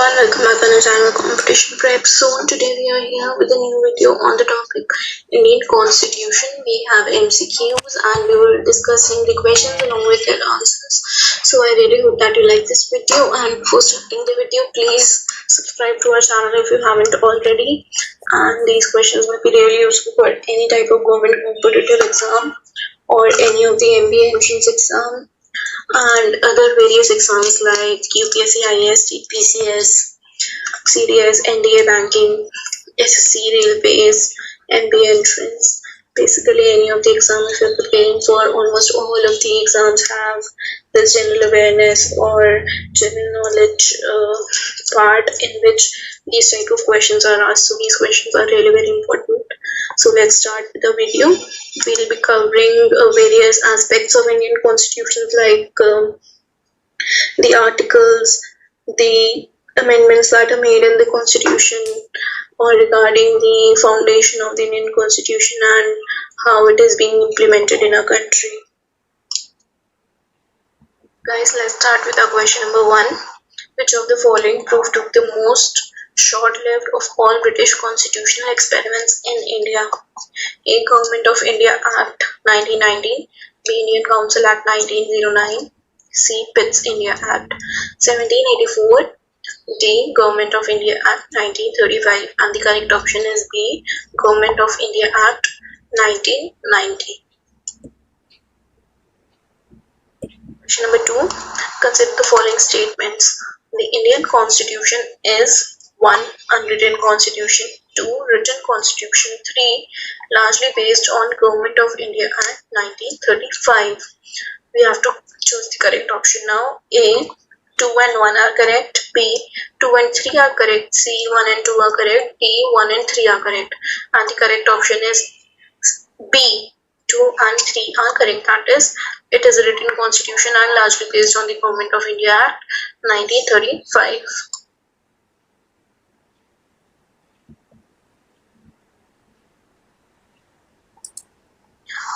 everyone, welcome back on the channel Competition Prep. So today we are here with a new video on the topic Indian Constitution. We have MCQs and we were discussing the questions along with their answers. So I really hope that you like this video, and before starting the video, please subscribe to our channel if you haven't already. And these questions will be really useful for any type of government competitive exam or any of the MBA entrance exam and other various exams like UPSC, IAS, PCS, CDS, NDA banking, SSC, railways, MBA entrance. Basically, any of the exams you're preparing for, almost all of the exams have this general awareness or general knowledge part in which these type of questions are asked. So these questions are really very important. So let's start with the video. We'll be covering various aspects of Indian constitutions like the articles, the amendments that are made in the constitution, or regarding the foundation of the Indian constitution and how it is being implemented in our country. Guys, let's start with our question number 1. Which of the following proof took the most short-lived of all British constitutional experiments in India? A. Government of India Act 1919, B. Indian Council Act 1909, C. Pitt's India Act 1784, D. Government of India Act 1935, and the correct option is B. Government of India Act 1990. Question number 2. Consider the following statements. The Indian Constitution is 1. Unwritten Constitution, 2. Written Constitution, 3. Largely based on Government of India Act 1935. We have to choose the correct option now. A. 2 and 1 are correct. B. 2 and 3 are correct. C. 1 and 2 are correct. D. 1 and 3 are correct. And the correct option is B. 2 and 3 are correct. That is, it is a written constitution and largely based on the Government of India Act 1935.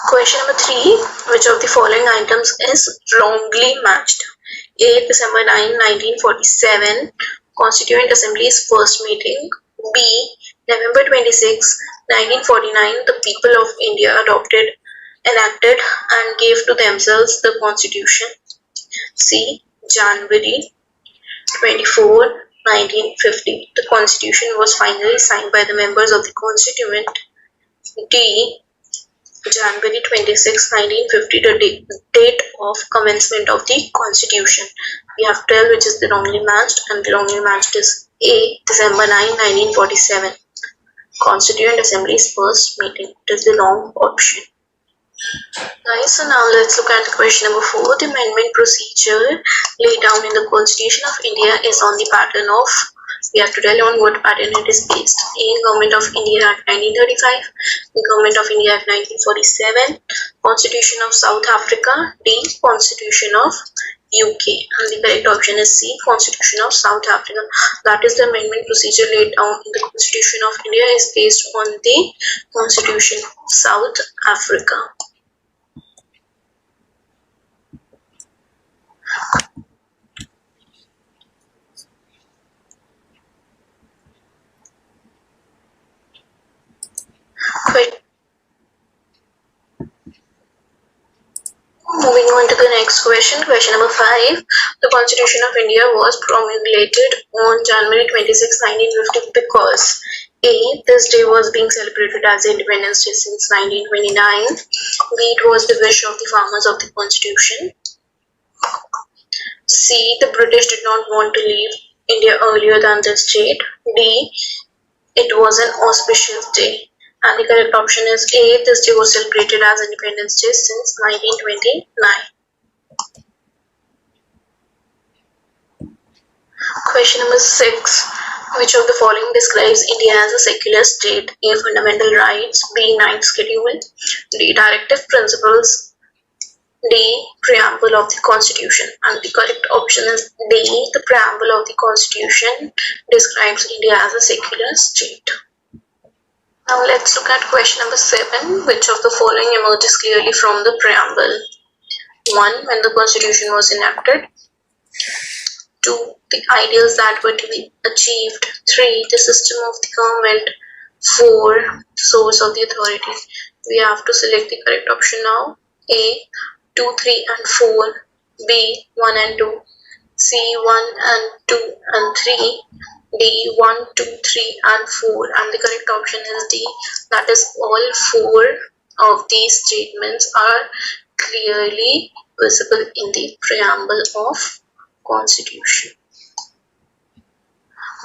Question number 3. Which of the following items is wrongly matched? A. December 9, 1947, Constituent Assembly's first meeting. B. November 26, 1949, the people of India enacted and gave to themselves the Constitution. C. January 24, 1950, the Constitution was finally signed by the members of the Constituent. D. January 26, 1950, the date of commencement of the Constitution. We have 12 which is the wrongly matched, and the wrongly matched is A. December 9, 1947, Constituent Assembly's first meeting. It is the wrong option. Guys, so now let's look at the question number 4. The amendment procedure laid down in the Constitution of India is on the pattern of, we have to tell on what pattern it is based. A. Government of India Act 1935, the Government of India Act 1947, Constitution of South Africa, D. Constitution of UK, and the correct option is C. Constitution of South Africa. That is, the amendment procedure laid down in the Constitution of India is based on the Constitution of South Africa. Moving on to the next question, question number 5. The Constitution of India was promulgated on January 26, 1950 because A. This day was being celebrated as Independence Day since 1929. B. It was the wish of the farmers of the Constitution. C. The British did not want to leave India earlier than this date. D. It was an auspicious day. And the correct option is A. This day was celebrated as Independence Day since 1929. Question number 6. Which of the following describes India as a secular state? A. Fundamental rights, B. Ninth Schedule, D. Directive principles, D. Preamble of the Constitution. And the correct option is D. The preamble of the Constitution describes India as a secular state. Now let's look at question number 7. Which of the following emerges clearly from the preamble? 1. When the Constitution was enacted. 2. The ideals that were to be achieved. 3. The system of the government. 4. Source of the authority. We have to select the correct option now. A. 2, 3 and 4. B. 1 and 2. C. 1 and 2 and 3. D. 1, 2, 3 and 4. And the correct option is D. That is, all 4 of these statements are clearly visible in the preamble of Constitution.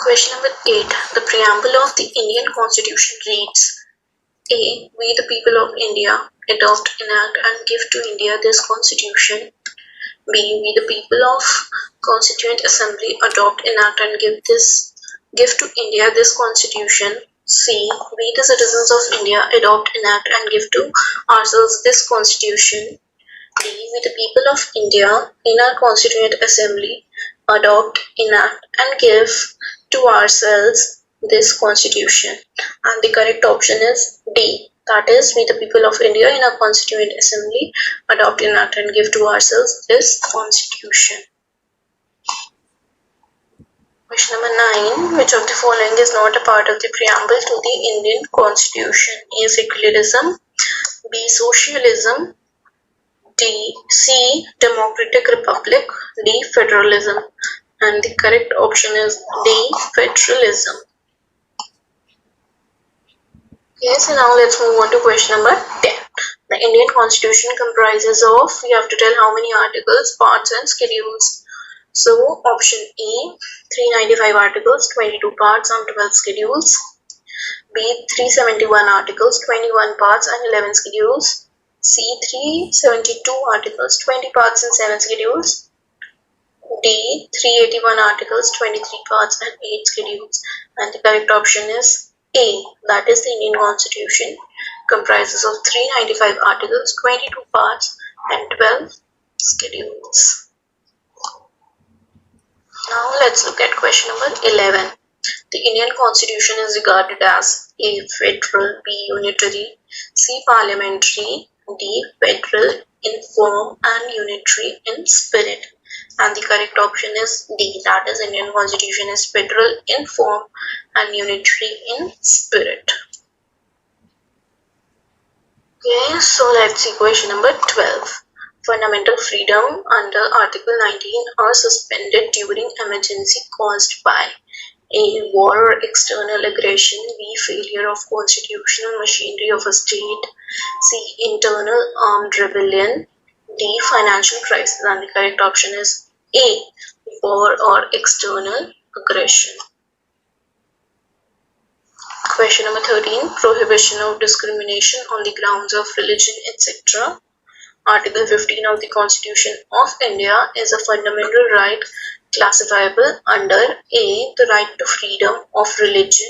Question number 8. The preamble of the Indian Constitution reads: A. We the people of India adopt, enact and give to India this Constitution. B. We the people of Constituent Assembly adopt, enact and give to India this Constitution. C. We the citizens of India adopt, enact and give to ourselves this Constitution. D. We the people of India in our Constituent Assembly adopt, enact and give to ourselves this Constitution. And the correct option is D. That is, we the people of India in our Constituent Assembly adopt, enact and give to ourselves this Constitution. Question number 9. Which of the following is not a part of the preamble to the Indian Constitution? A. Secularism. B. Socialism. C. Democratic Republic. D. Federalism. And the correct option is D. Federalism. Okay, so now let's move on to question number 10. The Indian Constitution comprises of, we have to tell how many articles, parts and schedules. So option A, 395 articles, 22 parts and 12 schedules. B, 371 articles, 21 parts and 11 schedules. C, 372 articles, 20 parts and 7 schedules. D, 381 articles, 23 parts and 8 schedules. And the correct option is A. That is, the Indian Constitution comprises of 395 articles, 22 parts and 12 schedules. Now let's look at question number 11. The Indian Constitution is regarded as A. Federal, B. Unitary, C. Parliamentary, D. Federal in form and unitary in spirit. And the correct option is D. That is, Indian Constitution is federal in form and unitary in spirit. Okay, so let's see question number 12. Fundamental freedom under Article 19 are suspended during emergency caused by A. War or external aggression. B. Failure of constitutional machinery of a state. C. Internal armed rebellion. D. Financial crisis. And the correct option is A. War or external aggression. Question number 13. Prohibition of discrimination on the grounds of religion, etc. Article 15 of the Constitution of India is a fundamental right classifiable under A. The right to freedom of religion.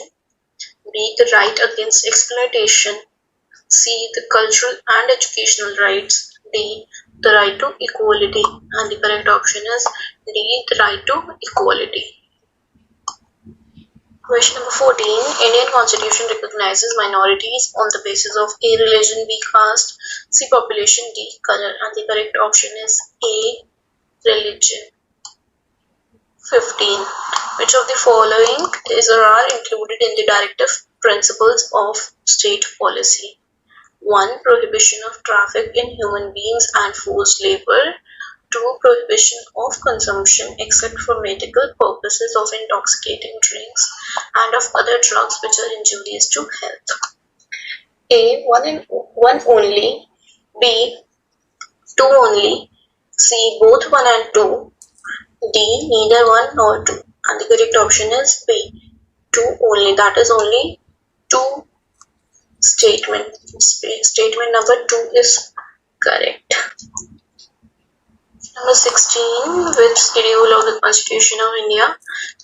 B. The right against exploitation. C. The cultural and educational rights. D. The right to equality. And the correct option is D. The right to equality. Question number 14. Indian Constitution recognizes minorities on the basis of A. Religion, B. Caste, C. Population, D. Color. And the correct option is A. Religion. 15. Which of the following is or are included in the directive principles of state policy? 1. Prohibition of traffic in human beings and forced labor. 2. Prohibition of consumption except for medical purposes of intoxicating drinks and of other drugs which are injurious to health. A. 1 only. B. 2 only. C. Both 1 and 2. D. Neither 1 nor 2. And the correct option is B. 2 only. That is, only 2 statement. Statement number 2 is correct. Number 16. Which schedule of the Constitution of India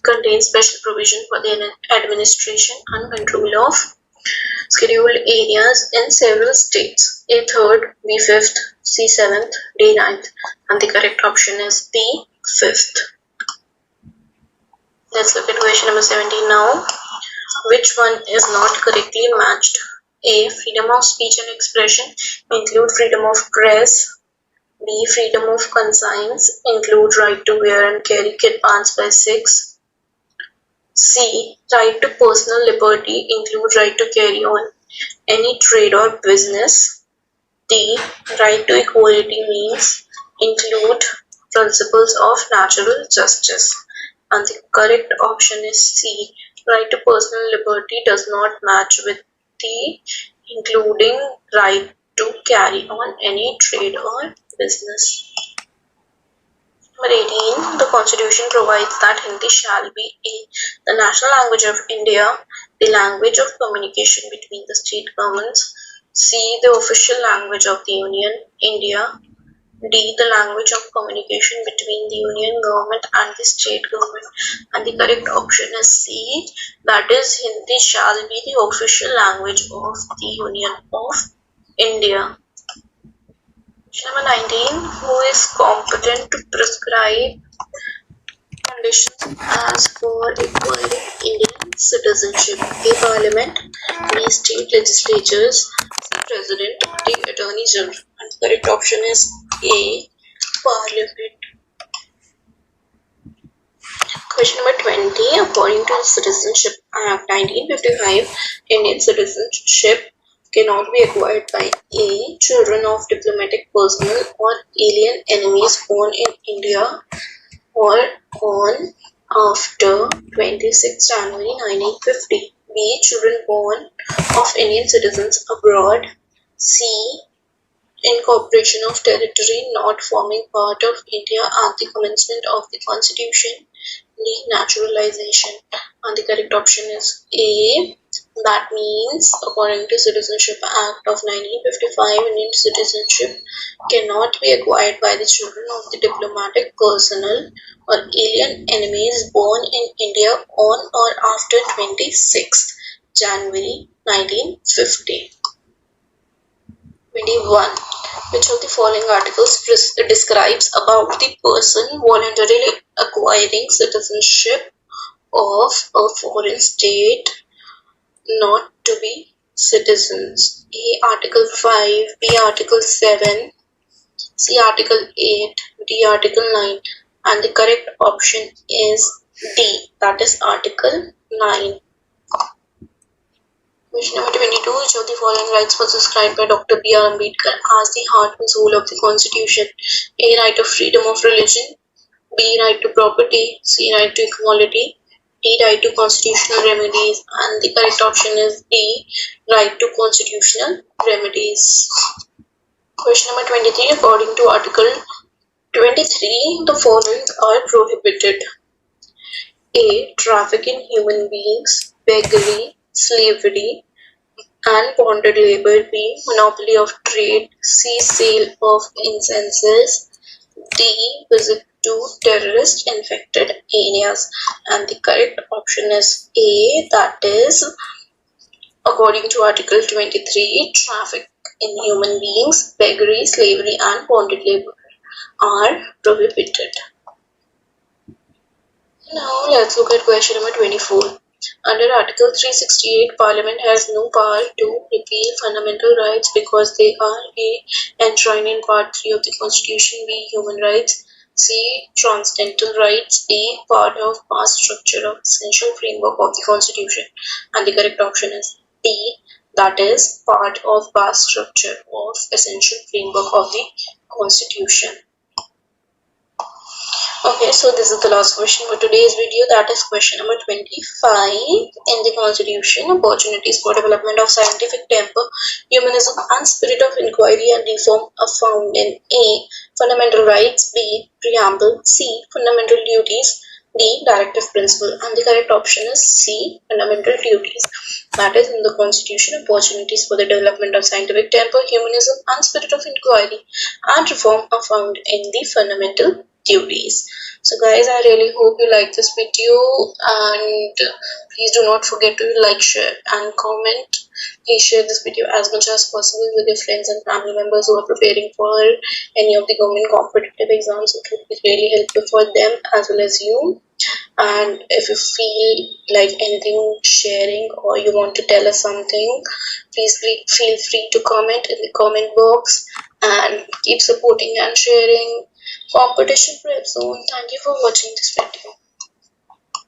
contains special provision for the administration and control of scheduled areas in several states? A. 3rd, B. 5th, C. 7th, D. 9th. And the correct option is B. 5th. Let's look at question number 17 now. Which one is not correctly matched? A. Freedom of speech and expression include freedom of press. B. Freedom of conscience include right to wear and carry kid pants by 6. C. Right to personal liberty include right to carry on any trade or business. D. Right to equality means include principles of natural justice. And the correct option is C. Right to personal liberty does not match with the including right to carry on any trade or business. Number 18. The Constitution provides that Hindi shall be the national language of India, the language of communication between the state governments. C. The official language of the Union, India. D. The language of communication between the Union government and the state government. And the correct option is C. That is, Hindi shall be the official language of the Union of India. Number 19. Who is competent to prescribe conditions as for acquiring Indian citizenship? A. Parliament. B. State legislatures. C. President. D. Attorney General. And the correct option is A. Parliament. Question number 20. According to the Citizenship Act 1955, Indian citizenship cannot be acquired by A. Children of diplomatic personnel or alien enemies born in India or on after 26 January 1950. B. Children born of Indian citizens abroad. C. Incorporation of territory not forming part of India at the commencement of the Constitution. D. Naturalization. And the correct option is A. That means, according to Citizenship Act of 1955, Indian citizenship cannot be acquired by the children of the diplomatic personnel or alien enemies born in India on or after 26th January 1950. 21. Which of the following articles describes about the person voluntarily acquiring citizenship of a foreign state not to be citizens? A. Article 5, B. Article 7, C. Article 8, D. Article 9. And the correct option is D. That is Article 9. Question number 22. Which of the following rights was described by Dr. B.R. Ambedkar as the heart and soul of the Constitution? A. Right of freedom of religion. B. Right to property. C. Right to equality. D. Right to constitutional remedies. And the correct option is D. Right to constitutional remedies. Question number 23. According to Article 23, the following are prohibited. A. Traffic in human beings, beggary, slavery, and bonded labor. B. Monopoly of trade. C. Sale of incenses. D. Visit to terrorist infected areas. And the correct option is A. That is, according to Article 23, traffic in human beings, beggary, slavery, and bonded labor are prohibited. Now let's look at question number 24. Under Article 368, Parliament has no power to repeal fundamental rights because they are A. enshrined in Part 3 of the Constitution, B. Human rights, C. Transcendental rights, D. part of vast structure of essential framework of the Constitution. And the correct option is D. That is, part of vast structure of essential framework of the Constitution. Okay, so this is the last question for today's video. That is question number 25. In the Constitution, opportunities for development of scientific temper, humanism, and spirit of inquiry and reform are found in A. Fundamental rights, B. Preamble, C. Fundamental duties, D. Directive principle. And the correct option is C. Fundamental duties. That is, in the Constitution, opportunities for the development of scientific temper, humanism, and spirit of inquiry and reform are found in the fundamental duties. So guys, I really hope you like this video, and please do not forget to like, share and comment. Please share this video as much as possible with your friends and family members who are preparing for any of the government competitive exams. It will be really helpful for them as well as you. And if you feel like anything sharing or you want to tell us something, please feel free to comment in the comment box. and keep supporting and sharing Competition Prep Zone. Thank you for watching this video.